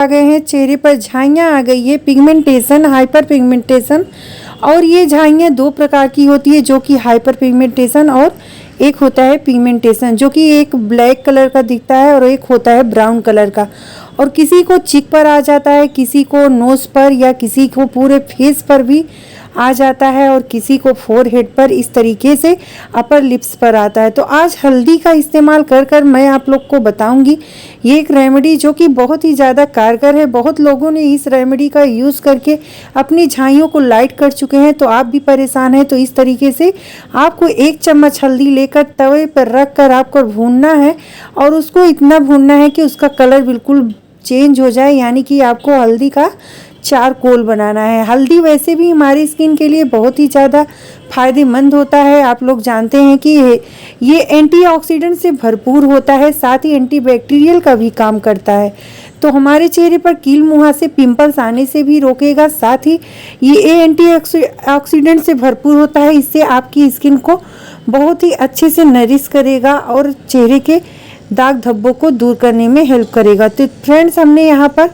आ गए हैं, चेहरे पर झाइयाँ आ गई है, पिगमेंटेशन, हाइपर पिगमेंटेशन। और ये झाइयाँ दो प्रकार की होती है, जो कि हाइपर पिगमेंटेशन और एक होता है पिगमेंटेशन, जो कि एक ब्लैक कलर का दिखता है और एक होता है ब्राउन कलर का। और किसी को चिक पर आ जाता है, किसी को नोज़ पर, या किसी को पूरे फेस पर भी आ जाता है, और किसी को फोरहेड पर, इस तरीके से अपर लिप्स पर आता है। तो आज हल्दी का इस्तेमाल कर कर मैं आप लोग को बताऊंगी ये एक रेमेडी जो कि बहुत ही ज़्यादा कारगर है। बहुत लोगों ने इस रेमेडी का यूज़ करके अपनी झाइयों को लाइट कर चुके हैं। तो आप भी परेशान हैं तो इस तरीके से आपको 1 चम्मच हल्दी लेकर तवे पर रख कर आपको भूनना है, और उसको इतना भूनना है कि उसका कलर बिल्कुल चेंज हो जाए, यानी कि आपको हल्दी का चारकोल बनाना है। हल्दी वैसे भी हमारी स्किन के लिए बहुत ही ज़्यादा फ़ायदेमंद होता है। आप लोग जानते हैं कि ये एंटीऑक्सीडेंट से भरपूर होता है, साथ ही एंटीबैक्टीरियल का भी काम करता है। तो हमारे चेहरे पर कील मुहासे, पिंपल्स आने से भी रोकेगा। साथ ही ये एंटीऑक्सीडेंट से भरपूर होता है, इससे आपकी स्किन को बहुत ही अच्छे से नरिश करेगा और चेहरे के दाग धब्बों को दूर करने में हेल्प करेगा। तो फ्रेंड्स, हमने यहाँ पर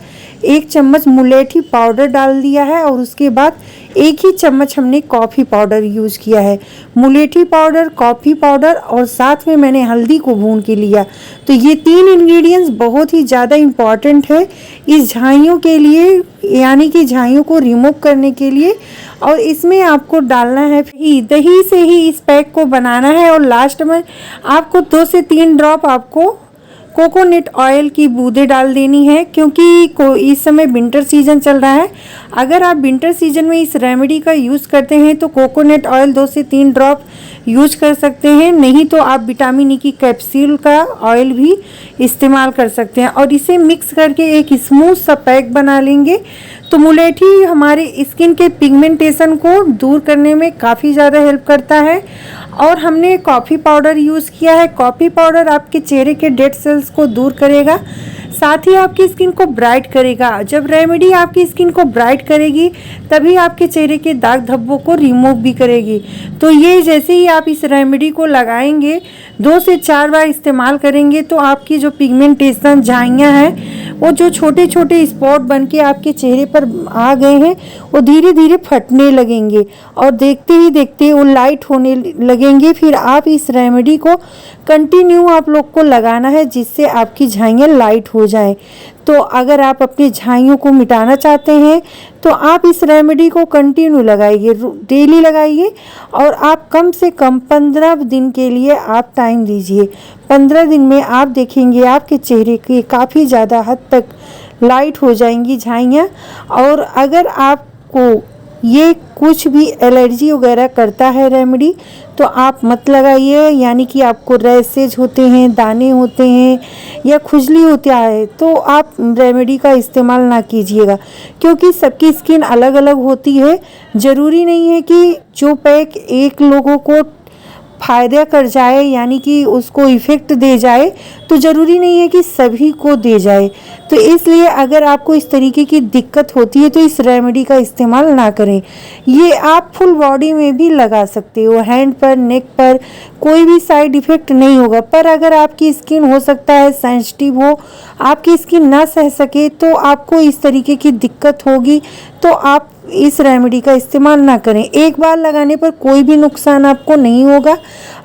1 चम्मच मुलेठी पाउडर डाल दिया है, और उसके बाद 1 ही चम्मच हमने कॉफ़ी पाउडर यूज़ किया है। मुलेठी पाउडर, कॉफ़ी पाउडर और साथ में मैंने हल्दी को भून के लिया। तो ये 3 इंग्रेडिएंट्स बहुत ही ज़्यादा इम्पॉर्टेंट है इस झाइयों के लिए, यानी कि झाइयों को रिमूव करने के लिए। और इसमें आपको डालना है दही से ही इस पैक को बनाना है। और लास्ट में आपको 2 से 3 ड्रॉप आपको कोकोनट ऑयल की बूंदें डाल देनी है, क्योंकि इस समय विंटर सीजन चल रहा है। अगर आप विंटर सीजन में इस रेमेडी का यूज़ करते हैं तो कोकोनट ऑयल 2 से 3 ड्रॉप यूज कर सकते हैं, नहीं तो आप विटामिन ई की कैप्सूल का ऑयल भी इस्तेमाल कर सकते हैं। और इसे मिक्स करके एक स्मूथ सा पैक बना लेंगे। तो मुलेठी हमारे स्किन के पिगमेंटेशन को दूर करने में काफ़ी ज़्यादा हेल्प करता है। और हमने कॉफ़ी पाउडर यूज़ किया है। कॉफ़ी पाउडर आपके चेहरे के डेड सेल्स को दूर करेगा, साथ ही आपकी स्किन को ब्राइट करेगा। जब रेमेडी आपकी स्किन को ब्राइट करेगी तभी आपके चेहरे के दाग धब्बों को रिमूव भी करेगी। तो ये जैसे ही आप इस रेमेडी को लगाएंगे, 2 से 4 बार इस्तेमाल करेंगे, तो आपकी जो पिगमेंटेशन, झाइयाँ हैं, वो जो छोटे छोटे स्पॉट बन के आपके चेहरे पर आ गए हैं, वो धीरे धीरे फटने लगेंगे और देखते ही देखते वो लाइट होने लगेंगे। फिर आप इस रेमेडी को कंटिन्यू आप लोग को लगाना है, जिससे आपकी झाइयाँ लाइट हो जाए। तो अगर आप अपनी झाइयों को मिटाना चाहते हैं तो आप इस रेमेडी को कंटिन्यू लगाइए, डेली लगाइए। और आप कम से कम 15 दिन के लिए आप टाइम दीजिए। 15 दिन में आप देखेंगे आपके चेहरे के काफ़ी ज़्यादा हद तक लाइट हो जाएंगी झाइयाँ। और अगर आपको ये कुछ भी एलर्जी वगैरह करता है रेमेडी, तो आप मत लगाइए। यानी कि आपको रैशेज होते हैं, दाने होते हैं या खुजली होता है, तो आप रेमेडी का इस्तेमाल ना कीजिएगा, क्योंकि सबकी स्किन अलग अलग होती है। ज़रूरी नहीं है कि जो पैक एक लोगों को फ़ायदा कर जाए, यानी कि उसको इफ़ेक्ट दे जाए, तो ज़रूरी नहीं है कि सभी को दे जाए। तो इसलिए अगर आपको इस तरीके की दिक्कत होती है तो इस रेमेडी का इस्तेमाल ना करें। ये आप फुल बॉडी में भी लगा सकते हो, हैंड पर, नेक पर, कोई भी साइड इफ़ेक्ट नहीं होगा। पर अगर आपकी स्किन हो सकता है सेंसिटिव हो, आपकी स्किन ना सह सके, तो आपको इस तरीके की दिक्कत होगी, तो आप इस रेमेडी का इस्तेमाल ना करें। एक बार लगाने पर कोई भी नुकसान आपको नहीं होगा।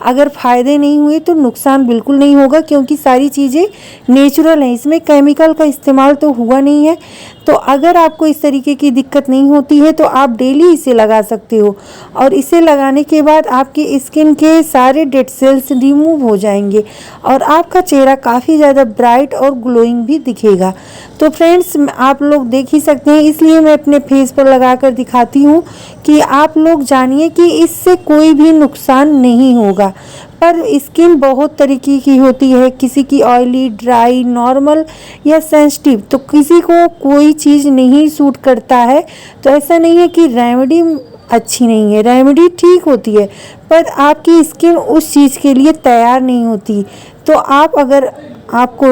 अगर फ़ायदे नहीं हुए तो नुकसान बिल्कुल नहीं होगा, क्योंकि सारी चीज़ें नेचुरल हैं, इसमें केमिकल का इस्तेमाल तो हुआ नहीं है। तो अगर आपको इस तरीके की दिक्कत नहीं होती है तो आप डेली इसे लगा सकते हो, और इसे लगाने के बाद आपकी स्किन के सारे डेड सेल्स रिमूव हो जाएंगे और आपका चेहरा काफ़ी ज़्यादा ब्राइट और ग्लोइंग भी दिखेगा। तो फ्रेंड्स, आप लोग देख ही सकते हैं, इसलिए मैं अपने फेस पर लगा कर दिखाती हूँ कि आप लोग जानिए कि इससे कोई भी नुकसान नहीं होगा। पर स्किन बहुत तरीके की होती है, किसी की ऑयली, ड्राई, नॉर्मल या सेंसिटिव। तो किसी को कोई चीज़ नहीं सूट करता है। तो ऐसा नहीं है कि रेमेडी अच्छी नहीं है, रेमेडी ठीक होती है, पर आपकी स्किन उस चीज़ के लिए तैयार नहीं होती। तो आप अगर आपको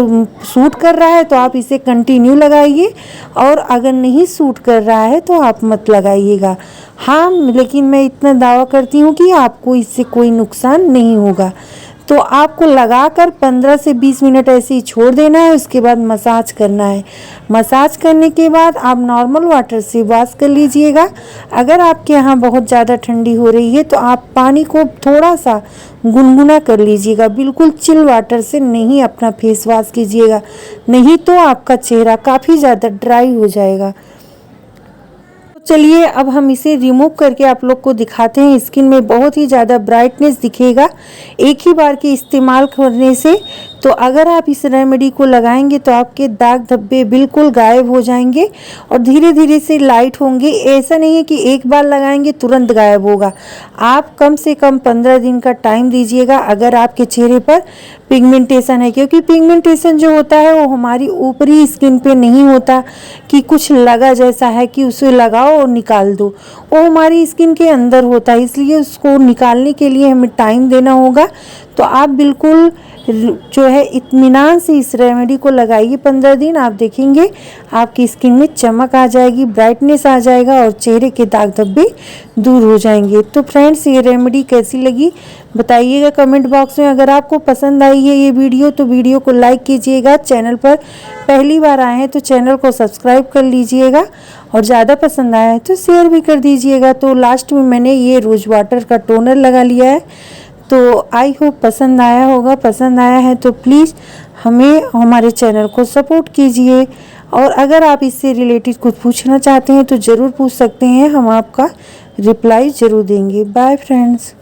सूट कर रहा है तो आप इसे कंटिन्यू लगाइए, और अगर नहीं सूट कर रहा है तो आप मत लगाइएगा। हाँ, लेकिन मैं इतना दावा करती हूँ कि आपको इससे कोई नुकसान नहीं होगा। तो आपको लगाकर 15 से 20 मिनट ऐसे ही छोड़ देना है। उसके बाद मसाज करना है। मसाज करने के बाद आप नॉर्मल वाटर से वॉश कर लीजिएगा। अगर आपके यहाँ बहुत ज़्यादा ठंडी हो रही है तो आप पानी को थोड़ा सा गुनगुना कर लीजिएगा। बिल्कुल चिल वाटर से नहीं अपना फेस वॉश कीजिएगा, नहीं तो आपका चेहरा काफ़ी ज़्यादा ड्राई हो जाएगा। चलिए अब हम इसे रिमूव करके आप लोग को दिखाते हैं। स्किन में बहुत ही ज़्यादा ब्राइटनेस दिखेगा एक ही बार के इस्तेमाल करने से। तो अगर आप इस रेमेडी को लगाएंगे तो आपके दाग धब्बे बिल्कुल गायब हो जाएंगे और धीरे धीरे से लाइट होंगे। ऐसा नहीं है कि एक बार लगाएंगे तुरंत गायब होगा। आप कम से कम 15 दिन का टाइम दीजिएगा अगर आपके चेहरे पर पिगमेंटेशन है, क्योंकि पिगमेंटेशन जो होता है वो हमारी ऊपरी स्किन पे नहीं होता कि कुछ लगा जैसा है कि उसे लगाओ और निकाल दो, वो हमारी स्किन के अंदर होता है। इसलिए उसको निकालने के लिए हमें टाइम देना होगा। तो आप बिल्कुल जो है इत्मीनान से इस रेमेडी को लगाइए 15 दिन। आप देखेंगे आपकी स्किन में चमक आ जाएगी, ब्राइटनेस आ जाएगा और चेहरे के दाग धब्बे दूर हो जाएंगे। तो फ्रेंड्स, ये रेमेडी कैसी लगी बताइएगा कमेंट बॉक्स में। अगर आपको पसंद आई है ये वीडियो तो वीडियो को लाइक कीजिएगा। चैनल पर पहली बार आए हैं तो चैनल को सब्सक्राइब कर लीजिएगा और ज़्यादा पसंद आया है तो शेयर भी कर दीजिएगा। तो लास्ट में मैंने ये रोज़ वाटर का टोनर लगा लिया है। तो आई होप पसंद आया होगा। पसंद आया है तो प्लीज़ हमें हमारे चैनल को सपोर्ट कीजिए। और अगर आप इससे रिलेटेड कुछ पूछना चाहते हैं तो ज़रूर पूछ सकते हैं, हम आपका रिप्लाई ज़रूर देंगे। Bye friends.